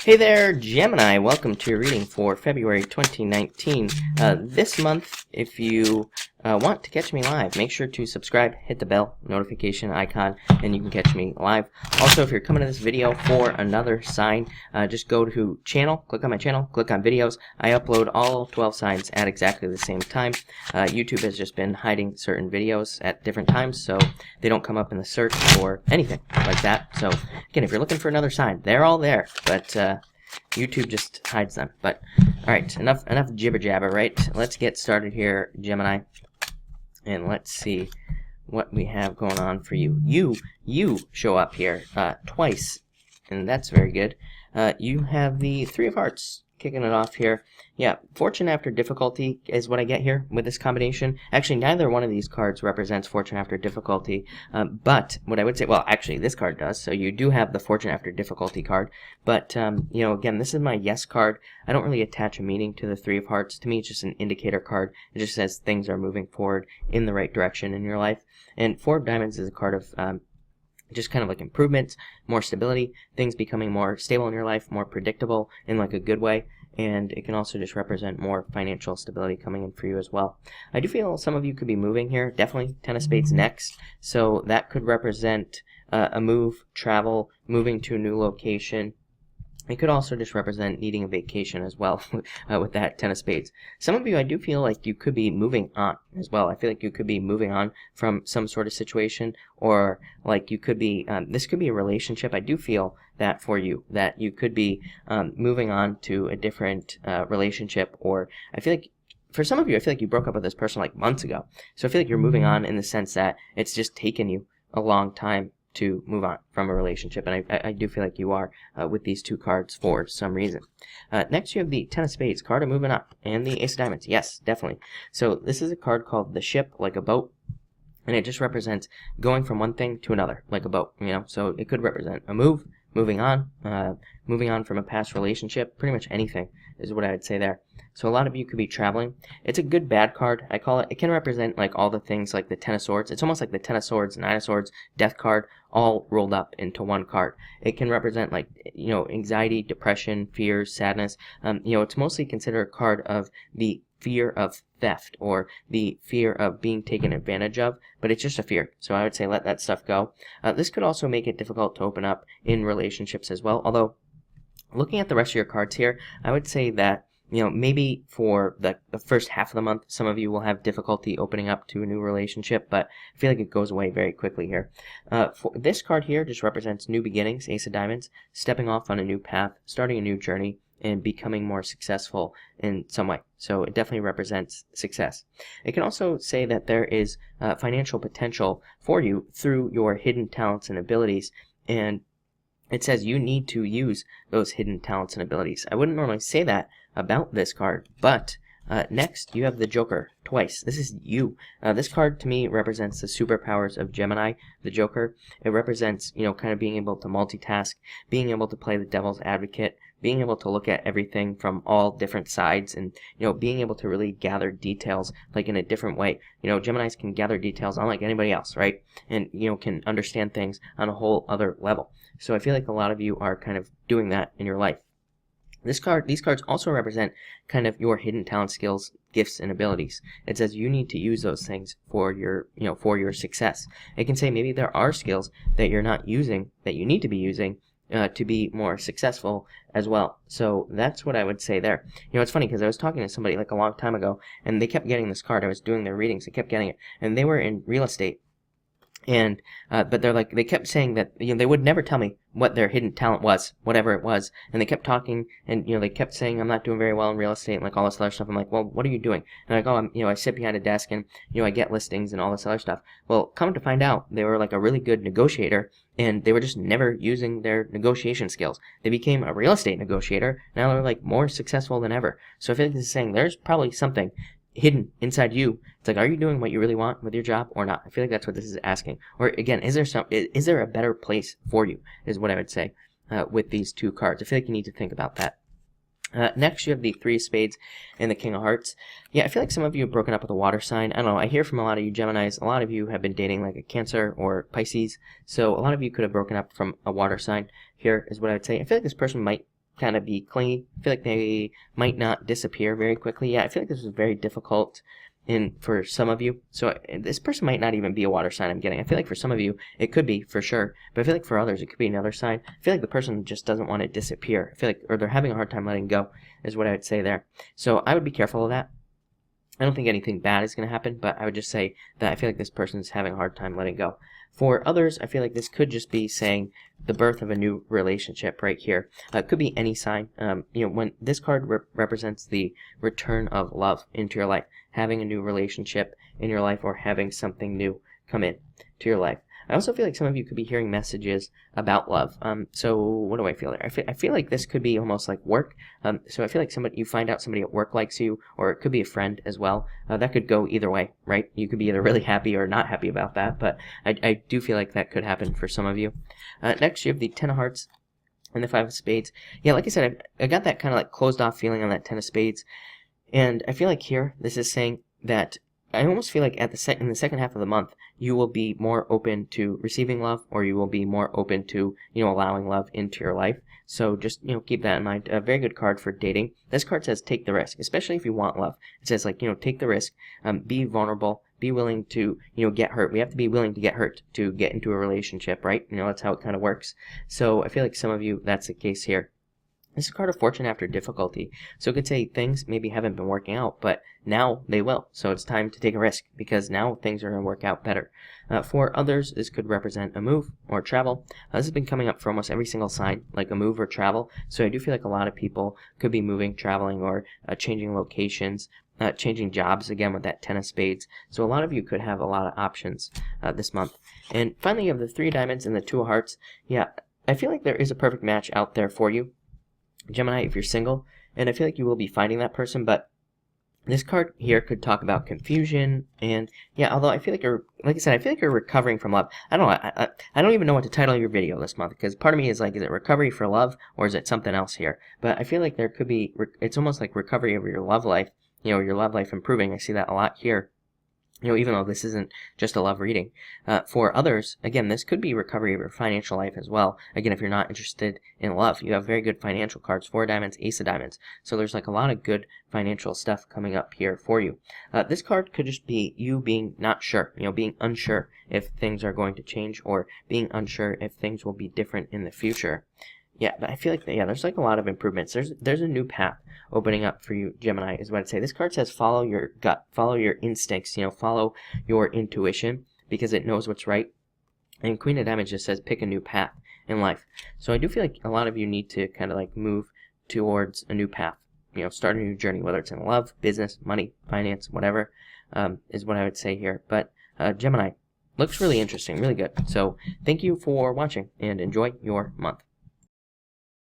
Hey there, Gemini. Welcome to your reading for February 2019. This month, if you want to catch me live, make sure to subscribe, hit the bell notification icon, and you can catch me live. Also, if you're coming to this video for another sign, just go to channel, click on my channel, click on videos. I upload all 12 signs at exactly the same time. YouTube has just been hiding certain videos at different times, so they don't come up in the search or anything like that. So, again, if you're looking for another sign, they're all there, but YouTube just hides them. But alright, enough jibber jabber, right? Let's get started here, Gemini, and let's see what we have going on for you. You show up here twice, and that's very good. You have the Three of Hearts kicking it off here. Yeah, fortune after difficulty is what I get here with this combination. Actually, neither one of these cards represents fortune after difficulty, but what I would say, well, actually, this card does, so you do have the fortune after difficulty card, but, you know, again, this is my yes card. I don't really attach a meaning to the Three of Hearts. To me, it's just an indicator card. It just says things are moving forward in the right direction in your life, and Four of Diamonds is a card of, just kind of like improvements, more stability, things becoming more stable in your life, more predictable in like a good way, and it can also just represent more financial stability coming in for you as well. I do feel some of you could be moving here, definitely Ten of Spades next, so that could represent a move, travel, moving to a new location. It could also just represent needing a vacation as well with that Ten of Spades. Some of you, I do feel like you could be moving on as well. I feel like you could be moving on from some sort of situation, or like you could be, this could be a relationship. I do feel that for you, that you could be moving on to a different relationship, or I feel like for some of you, I feel like you broke up with this person like months ago. So I feel like you're moving on in the sense that it's just taken you a long time to move on from a relationship, and I do feel like you are with these two cards for some reason. Next, you have the Ten of Spades, card of moving up, and the Ace of Diamonds. Yes, definitely. So this is a card called the Ship, like a boat, and it just represents going from one thing to another, like a boat, you know. So it could represent a move, moving on from a past relationship, pretty much anything is what I would say there. So a lot of you could be traveling. It's a good bad card, I call it. It can represent like all the things like the Ten of Swords. It's almost like the Ten of Swords, Nine of Swords, Death card, all rolled up into one card. It can represent like, you know, anxiety, depression, fears, sadness. You know, it's mostly considered a card of the fear of theft or the fear of being taken advantage of, but it's just a fear. So I would say let that stuff go. This could also make it difficult to open up in relationships as well, although looking at the rest of your cards here, I would say that, you know, maybe for the first half of the month, some of you will have difficulty opening up to a new relationship, but I feel like it goes away very quickly here. For this card here just represents new beginnings, Ace of Diamonds, stepping off on a new path, starting a new journey, and becoming more successful in some way. So it definitely represents success. It can also say that there is financial potential for you through your hidden talents and abilities, and it says you need to use those hidden talents and abilities. I wouldn't normally say that about this card, but next you have the Joker twice. This is you. This card to me represents the superpowers of Gemini, the Joker. It represents, you know, kind of being able to multitask, being able to play the devil's advocate, being able to look at everything from all different sides, and, you know, being able to really gather details like in a different way. You know, Geminis can gather details unlike anybody else, right? And, you know, can understand things on a whole other level. So I feel like a lot of you are kind of doing that in your life. These cards also represent kind of your hidden talent, skills, gifts, and abilities. It says you need to use those things for your, you know, for your success. It can say maybe there are skills that you're not using that you need to be using to be more successful as well. So that's what I would say there. You know, it's funny because I was talking to somebody like a long time ago, and they kept getting this card. I was doing their readings, they kept getting it, and they were in real estate. And but they're like, they kept saying that, you know, they would never tell me what their hidden talent was, whatever it was, and they kept talking, and, you know, they kept saying I'm not doing very well in real estate and like all this other stuff. I'm like, well, what are you doing? And I go, you know, I sit behind a desk and, you know, I get listings and all this other stuff. Well, come to find out, they were like a really good negotiator, and they were just never using their negotiation skills. They became a real estate negotiator. Now they're like more successful than ever. So I feel like this is saying there's probably something hidden inside you. It's like, are you doing what you really want with your job or not? I feel like that's what this is asking. Or again, is there a better place for you, is what I would say with these two cards. I feel like you need to think about that. Next, you have the Three of Spades and the King of Hearts. Yeah, I feel like some of you have broken up with a water sign. I don't know, I hear from a lot of you Geminis, a lot of you have been dating like a Cancer or Pisces, so a lot of you could have broken up from a water sign here, is what I would say. I feel like this person might kind of be clingy. I feel like they might not disappear very quickly. Yeah, I feel like this was very difficult for some of you. So this person might not even be a water sign I'm getting. I feel like for some of you, it could be for sure. But I feel like for others, it could be another sign. I feel like the person just doesn't want to disappear. I feel like, or they're having a hard time letting go is what I would say there. So I would be careful of that. I don't think anything bad is going to happen, but I would just say that I feel like this person is having a hard time letting go. For others, I feel like this could just be saying the birth of a new relationship right here. It could be any sign. When this card represents the return of love into your life, having a new relationship in your life or having something new come in to your life. I also feel like some of you could be hearing messages about love. So what do I feel there? I feel like this could be almost like work. So I feel like you find out somebody at work likes you, or it could be a friend as well. That could go either way, right? You could be either really happy or not happy about that, but I do feel like that could happen for some of you. Next, you have the Ten of Hearts and the Five of Spades. Yeah, like I said, I got that kind of like closed off feeling on that Ten of Spades, and I feel like here this is saying that I almost feel like in the second half of the month, you will be more open to receiving love, or you will be more open to, allowing love into your life. So just, keep that in mind. A very good card for dating. This card says take the risk, especially if you want love. It says like, take the risk, be vulnerable, be willing to, get hurt. We have to be willing to get hurt to get into a relationship, right? That's how it kind of works. So I feel like some of you, that's the case here. This is a card of fortune after difficulty. So it could say things maybe haven't been working out, but now they will. So it's time to take a risk because now things are going to work out better. For others, this could represent a move or travel. This has been coming up for almost every single sign, like a move or travel. So I do feel like a lot of people could be moving, traveling, or changing locations, changing jobs again with that Ten of Spades. So a lot of you could have a lot of options this month. And finally, you have the Three of Diamonds and the Two of Hearts. Yeah, I feel like there is a perfect match out there for you, Gemini, if you're single, and I feel like you will be finding that person, but this card here could talk about confusion, and yeah, although I feel like like I said, I feel like you're recovering from love. I don't know, I don't even know what to title your video this month, because part of me is like, is it recovery for love, or is it something else here? But I feel like there could be, it's almost like recovery of your love life, your love life improving. I see that a lot here. Even though this isn't just a love reading. For others, again, this could be recovery of your financial life as well. Again, if you're not interested in love, you have very good financial cards, Four of Diamonds, Ace of Diamonds. So there's like a lot of good financial stuff coming up here for you. This card could just be you being not sure, being unsure if things are going to change, or being unsure if things will be different in the future. Yeah, but I feel like, there's like a lot of improvements. There's a new path opening up for you, Gemini, is what I'd say. This card says follow your gut, follow your instincts, follow your intuition, because it knows what's right. And Queen of Diamonds just says pick a new path in life. So I do feel like a lot of you need to kind of like move towards a new path, start a new journey, whether it's in love, business, money, finance, whatever, is what I would say here. But Gemini, looks really interesting, really good. So thank you for watching, and enjoy your month.